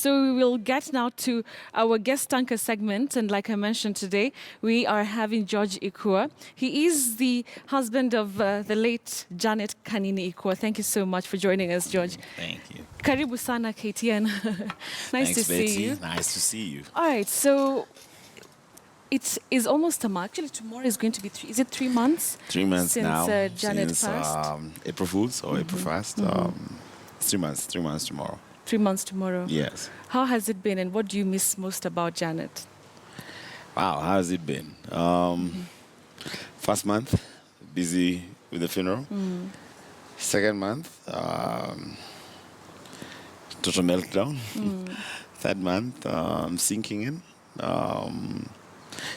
So we will get now to our guest anchor segment. And like I mentioned today, we are having George Ikua. He is the husband of the late Janet Kanini Ikua. Thank you so much for joining us, George. Thank you. Karibu sana, KTN. Nice Thanks, to Betty. see you. Nice to see you. All right, so it is almost a month. Actually, tomorrow is going to be is it 3 months? 3 months since, now. Janet Since passed? April Fools or April 1st. It's 3 months. 3 months tomorrow. 3 months tomorrow. Yes. How has it been, and what do you miss most about Janet? Wow, how has it been? First month, busy with the funeral. Second month, total meltdown. Third month, sinking in.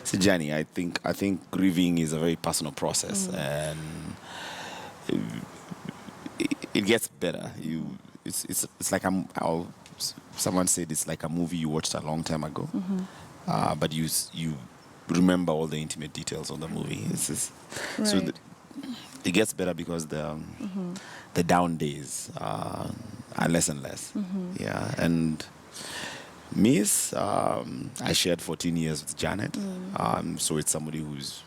It's a journey. I think grieving is a very personal process, and it gets better. It's like someone said it's like a movie you watched a long time ago, but you remember all the intimate details of the movie. Right. So it gets better because the down days are less and less. Yeah, and Miss, I shared 14 years with Janet, so it's somebody who's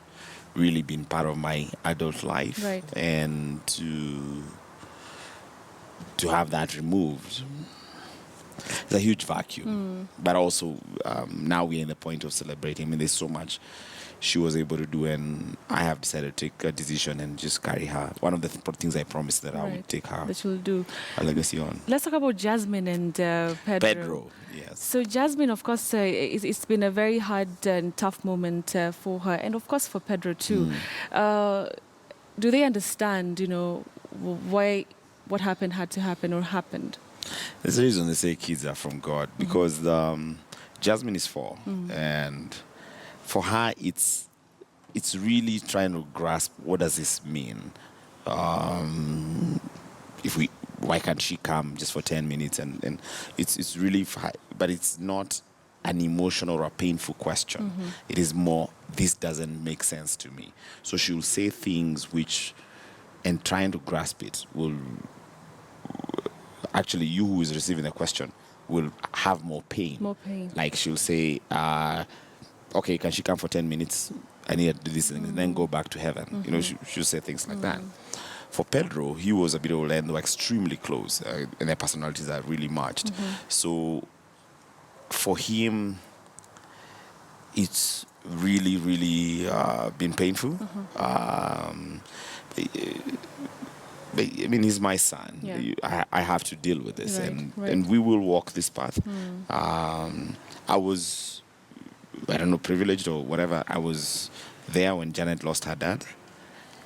really been part of my adult life, Right. and to have that removed, it's a huge vacuum. But also, now we're in the point of celebrating. I mean, there's so much she was able to do, and I have decided to take a decision and just carry her. One of the things I promised that I would Right. take her That you'll do. a legacy on. Let's talk about Jasmine and Pedro. Pedro, yes. So Jasmine, of course, it's been a very hard and tough moment for her, and of course for Pedro too. Do they understand, why what happened had to happen or happened? There's a reason they say kids are from God, because Jasmine is 4, and for her it's really trying to grasp what does this mean. Why can't she come just for 10 minutes? And it's really, but it's not an emotional or a painful question. It is more, this doesn't make sense to me. So she'll say things which, and trying to grasp it will, actually you who is receiving the question will have more pain. More pain. Like she'll say, okay, can she come for 10 minutes? I need to do this and then go back to heaven. She'll say things like that. For Pedro, he was a bit older and they were extremely close, and their personalities are really matched. So for him, it's really, really been painful. I mean, he's my son. Yeah. I have to deal with this, Right. and we will walk this path. I was, I don't know, privileged or whatever. I was there when Janet lost her dad.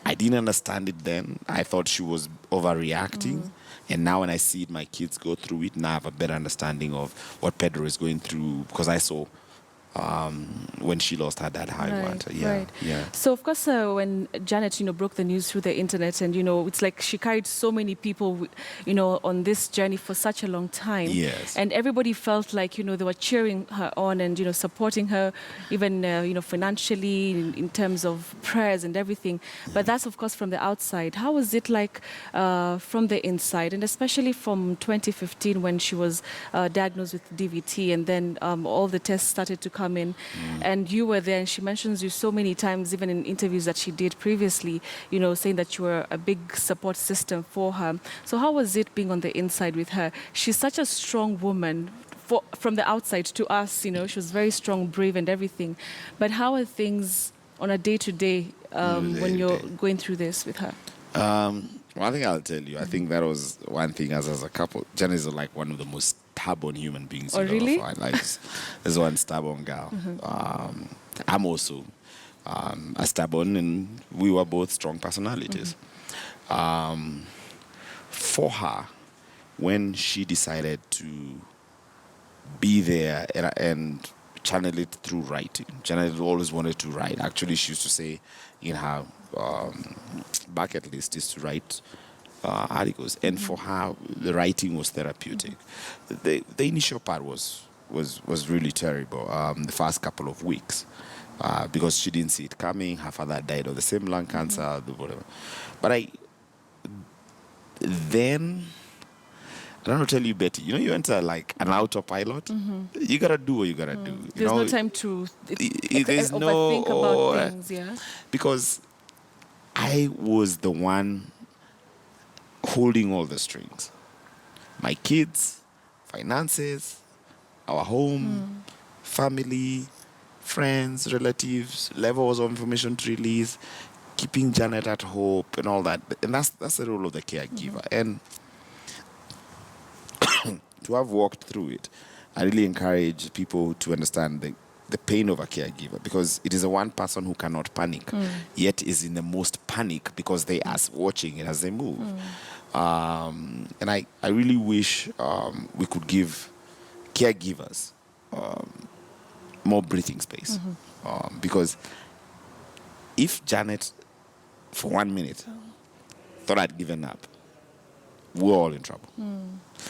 I didn't understand it then. I thought she was overreacting. And now when I see my kids go through it, now I have a better understanding of what Pedro is going through, because I saw when she lost her dad, how it went. Yeah. So of course, when Janet, broke the news through the internet, and it's like she carried so many people, on this journey for such a long time. Yes. And everybody felt like they were cheering her on and supporting her, even financially in terms of prayers and everything. But that's of course from the outside. How was it like from the inside, and especially from 2015 when she was diagnosed with DVT, and then all the tests started to come in, and you were there, and she mentions you so many times, even in interviews that she did previously, saying that you were a big support system for her. So how was it being on the inside with her? She's such a strong woman. From the outside to us, she was very strong, brave and everything. But how are things on a day-to-day when you're going through this with her? One thing I'll tell you, I think that was one thing as a couple. Jen is like one of the most stubborn human beings you'll really? ever find. Like, there's one stubborn girl. I'm also a stubborn, and we were both strong personalities. For her, when she decided to be there and channel it through writing. Janet always wanted to write. Actually, she used to say in her bucket list is to write articles. And for her, the writing was therapeutic. The initial part was really terrible, the first couple of weeks, because she didn't see it coming. Her father died of the same lung cancer, whatever. But then And I'll tell you, Betty, you know, you enter like an autopilot. You gotta do what you gotta do. You There's know, no time to there's no overthink about things, yeah? because I was the one holding all the strings. My kids, finances, our home, family, friends, relatives, levels of information to release, keeping Janet at hope and all that. And that's the role of the caregiver. And to have walked through it, I really encourage people to understand the pain of a caregiver, because it is the one person who cannot panic, yet is in the most panic because they are watching it as they move. And I really wish we could give caregivers more breathing space. Because if Janet, for 1 minute, thought I'd given up, we're all in trouble.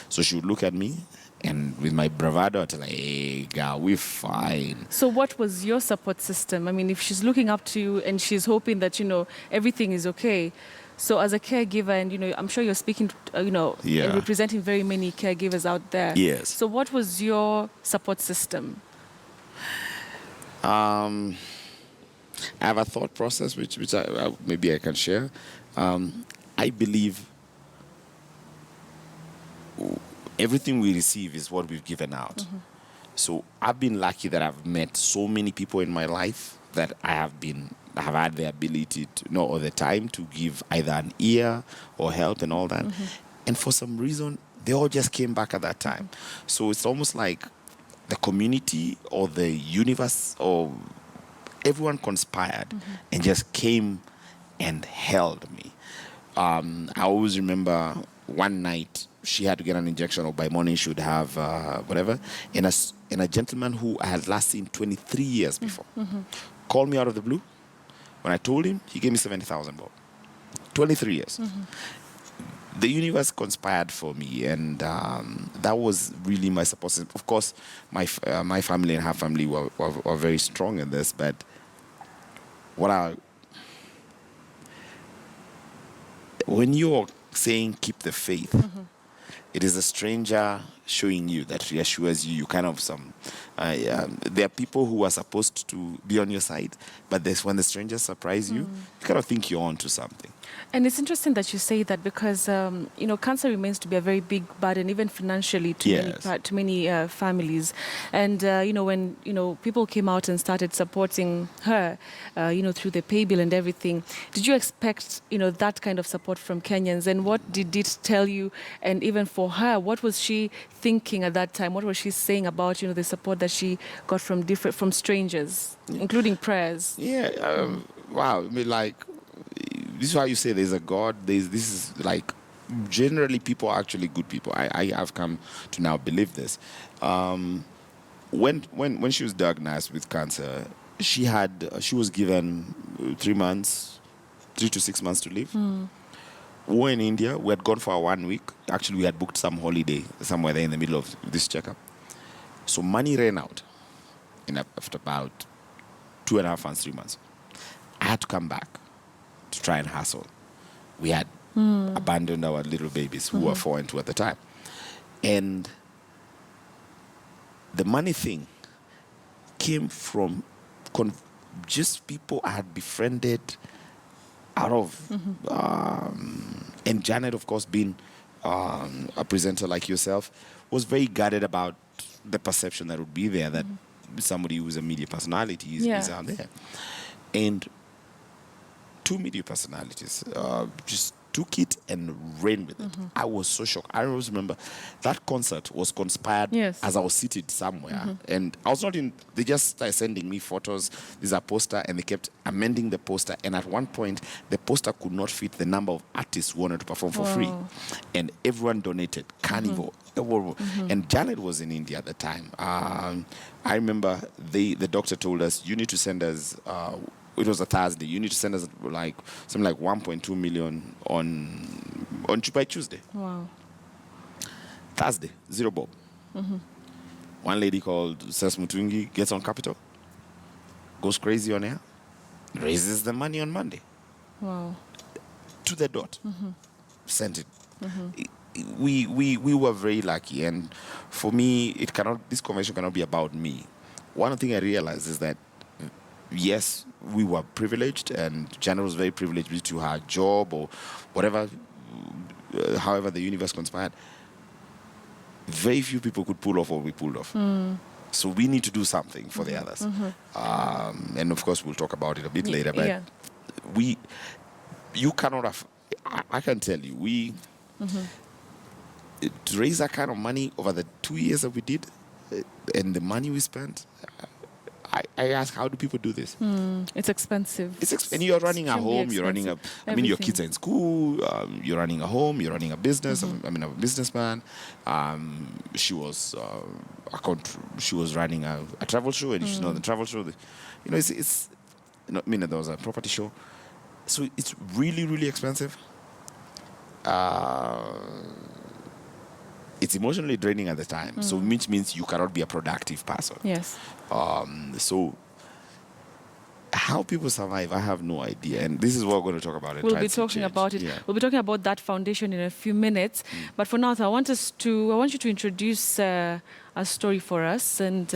So she would look at me, and with my bravado, I'd tell her, hey, girl, we're fine. So what was your support system? I mean, if she's looking up to you and she's hoping that, you know, everything is okay. So as a caregiver, and, you know, I'm sure you're speaking, to, you know, Yeah. and representing very many caregivers out there. Yes. So what was your support system? I have a thought process which I maybe I can share. I believe everything we receive is what we've given out. So I've been lucky that I've met so many people in my life that I have had the ability to know, or the time to give either an ear or help and all that. And for some reason, they all just came back at that time. So it's almost like the community or the universe or everyone conspired and just came and held me. I always remember one night she had to get an injection, or by morning she would have whatever. And a gentleman who I had last seen 23 years before called me out of the blue. When I told him, he gave me 70,000 bob. 23 years. The universe conspired for me, and that was really my support system. Of course, my family and her family were very strong in this, but when you're saying keep the faith, it is a stranger showing you that reassures you. You kind of there are people who are supposed to be on your side, but when the strangers surprise you, you kind of think you're on to something. And it's interesting that you say that, because you know, cancer remains to be a very big burden, even financially, to Yes. many families. And you know, when, you know, people came out and started supporting her, you know, through the pay bill and everything, did you expect, you know, that kind of support from Kenyans? And what did it tell you? And even for her, what was she thinking at that time? What was she saying about, you know, the support that she got from strangers, including prayers? Yeah. Wow. I mean, like, this is why you say there's a God. This is like, generally people are actually good people. I have come to now believe this. When she was diagnosed with cancer, she was given 3 to 6 months to live. We were in India. We had gone for 1 week. Actually, we had booked some holiday somewhere there in the middle of this checkup. So money ran out after about 2.5 months, 3 months. I had to come back to try and hustle. We had abandoned our little babies who were 4 and 2 at the time. And the money thing came from just people I had befriended out of, and Janet, of course, being a presenter like yourself, was very guarded about the perception that would be there, that somebody who's a media personality is out there. And 2 media personalities just took it and ran with it. I was so shocked. I always remember that concert was conspired as I was seated somewhere. And I was not in, they just started sending me photos. There's a poster, and they kept amending the poster. And at one point, the poster could not fit the number of artists who wanted to perform for free. And everyone donated. Carnival. And Janet was in India at the time. I remember the doctor told us, you need to send us, it was a Thursday, you need to send us like something like 1.2 million on by Tuesday. Wow. Thursday, 0 bob. One lady called Ses Mutungi gets on Capital, goes crazy on air, raises the money on Monday. Wow. To the dot. Sent it. we were very lucky, and for me, this conversation cannot be about me. One thing I realized is that yes, we were privileged, and Janet was very privileged due to her job or whatever, however the universe conspired. Very few people could pull off what we pulled off. So we need to do something for the others. And of course, we'll talk about it a bit later. But you cannot have, I can tell you, to raise that kind of money over the 2 years that we did, and the money we spent, I ask, how do people do this? It's expensive. And you're running a home, you're running your kids are in school, you're running a home, you're running a business. I'm a businessman. She was running a travel show, and she's not the travel show. There was a property show. So it's really, really expensive. It's emotionally draining at the time, so which means you cannot be a productive person. Yes. So how people survive, I have no idea, and this is what we're going to talk about. We'll be talking about it. Yeah. We'll be talking about that foundation in a few minutes. But for now, I want you to introduce a story for us, and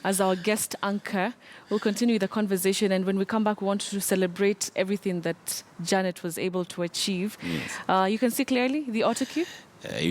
as our guest anchor, we'll continue the conversation. And when we come back, we want to celebrate everything that Janet was able to achieve. Yes. You can see clearly the auto cue. You